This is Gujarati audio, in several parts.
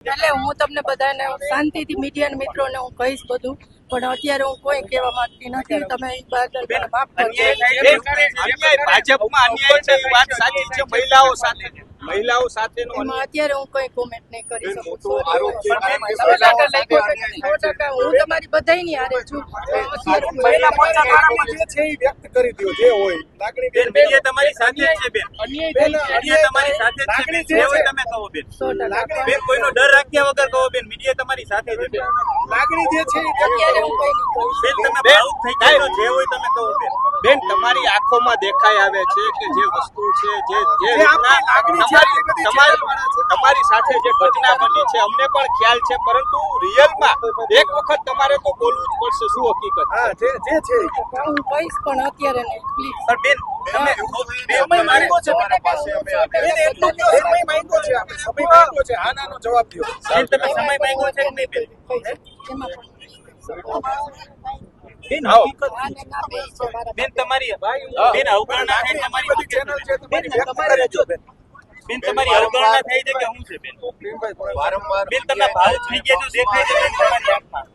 એટલે હું તમને બધાને શાંતિથી મીડિયા મિત્રોને હું કહીશ બધું, પણ અત્યારે હું કોઈ કહેવા માંગતી નથી. તમે એ બદલ મને માફ કરજો. ભાજપમાં અન્યાય છે, એ વાત સાચી છે. મહિલાઓ સાથેનો એમાં અત્યારે હું કોઈ કોમેન્ટ નહીં કરી શકું. મોટો આરોપ છે. 100% હું તમારી બધાયની હારે છું. મહિલા મોરચા દ્વારા જે છે એ વ્યક્ત કરી દો, જે હોય લાગણી. બેન મીડિયા તમારી સાથે જ છે. બેન મીડિયા તમારી સાથે જ છે. જે હોય તમે કહો બેન. બેન કોઈનો ડર રાખ્યા વગર કહો બેન, મીડિયા તમારી સાથે છે. બેન લાગણી જે છે અત્યારે હું કોઈ નહીં કહું. બેન તમે ભાવુક થઈ જાય જે હોય તમે કહો બેન. બેન તમારી આંખોમાં દેખાઈ આવે છે કે જે વસ્તુ છે, જે તમારી સાથે જે ઘટના બની છે અમને પણ ખ્યાલ છે, પરંતુ રિયલમાં એક વખત તમારે તો બોલવું જ પડશે. શું હકીકત જે છે હું કહીશ, પણ અત્યારે નહીં પ્લીઝ. પણ બેન તમે માંગો છે મારા પાસે, અમે બેન એટલો સમય માંગ્યો છે, આપણે સમય માંગ્યો છે. આનાનો જવાબ દો. બેન તમે સમય માંગ્યો છે કે નહીં બેન? બેન હકીકત બેન તમારી બેન અવગણના થાય તમારી ચેનલ છે તમારી વ્યક્ત કરે છો બેન. બેન તમારી અવગણના થઈ છે કે શું છે બેન? વારંવાર બેન તમે ભાવુક થઈ ગયા છો, દેખાય છે બેન તમારી આંખમાં.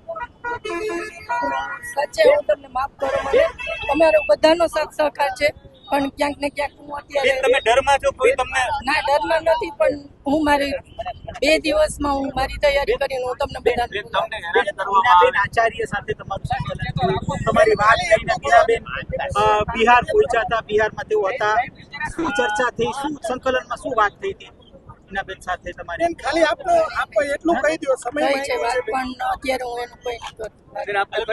સાચે હું તમને માફ કરો. મને તમારો બધાનો સાથ સહકાર છે, પણ ક્યાંક ને ક્યાંક હું અત્યારે બેન તમે ડરમાં છો? કોઈ તમને ના ડરમાં નથી, પણ હું મારી 2 દિવસમાં હું મારી તૈયારી કરીને હું તમને બધાને તમને હેરાન કરવામાં બેન આચાર્ય સાથે તમારું સંકલન તમારી વાત લઈને બેન બિહાર પહોંચ્યા હતા. બિહારમાં તેઓ હતા. શું ચર્ચા થઈ? શું સંકલનમાં શું વાત થઈ હતી બેન સાથે તમારી? ખાલી આપો એટલું કહી દો. સમય થઈ છે વાત, પણ અત્યારે હું એનું કોઈ નહીં કરું.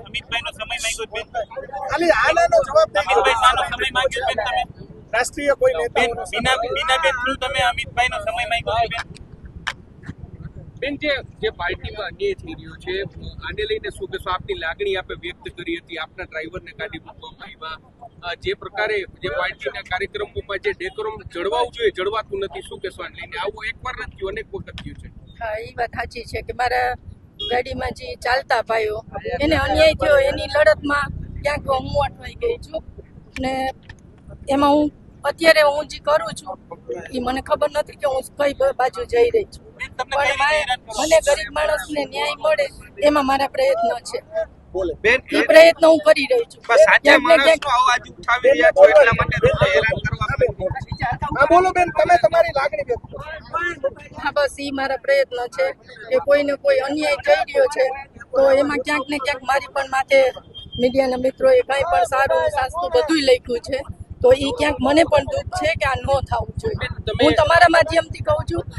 અમિતભાઈનો સમય માંગ્યો બેન. ખાલી આનાનો જવાબ દો. અમિતભાઈ શાનો સમય માંગ્યો બેન તમે? રાષ્ટ્રીય કોઈ નેતા બીનાબેન થ્રુ તમે અમિતભાઈનો સમય માંગ્યો બેન? બેન જે પાર્ટીમાં અન્યાય થઈ રહ્યો છે આને લઈને શું કહેશો? આપની લાગણી આપે વ્યક્ત કરી હતી, આપના ડ્રાઈવરને કાઢી મૂકવામાં આવ્યા, જે પ્રકારે જે પાર્ટીના કાર્યક્રમોમાં જે ડેકોરમ જળવાવું જોઈએ જળવાતું નથી, શું કહેશો આને લઈને? આવું એકવાર નથી થયું, અનેક વખત થયું છે. હા, એ વાત સાચી છે કે મારા ગાડીમાં જે ચાલતા ભાઈઓ એને અન્યાય થયો, એની લડતમાં ક્યાંક હું અટવાઈ ગઈ છું. ને એમાં હું અત્યારે હું જે કરું છું એ મને ખબર નથી કે હું કઈ બાજુ જઈ રહી છું, પણ મને ગરીબ માણસને ન્યાય મળે એમાં મારા પ્રયત્ન છે. એ પ્રયત્ન હું કરી રહી છું. સાચા માણસનો અવાજ ઉઠાવી રહ્યા છો એટલા માટે હેરાન કરવા. બોલો બેન, તમે તમારી લાગણી વ્યક્ત કરો. હા, બસ એ મારા પ્રયત્ન છે કે કોઈને કોઈ અન્યાય થઈ રહ્યો છે તો એમાં ક્યાંક ને ક્યાંક મારી પણ માથે મીડિયાના મિત્રોએ કંઈ પણ સારું સાસ્તું બધું લખ્યું છે, તો એ ક્યાંક મને પણ દુઃખ છે કે આ ન થવું જોઈએ. હું તમારા માધ્યમથી કહું છું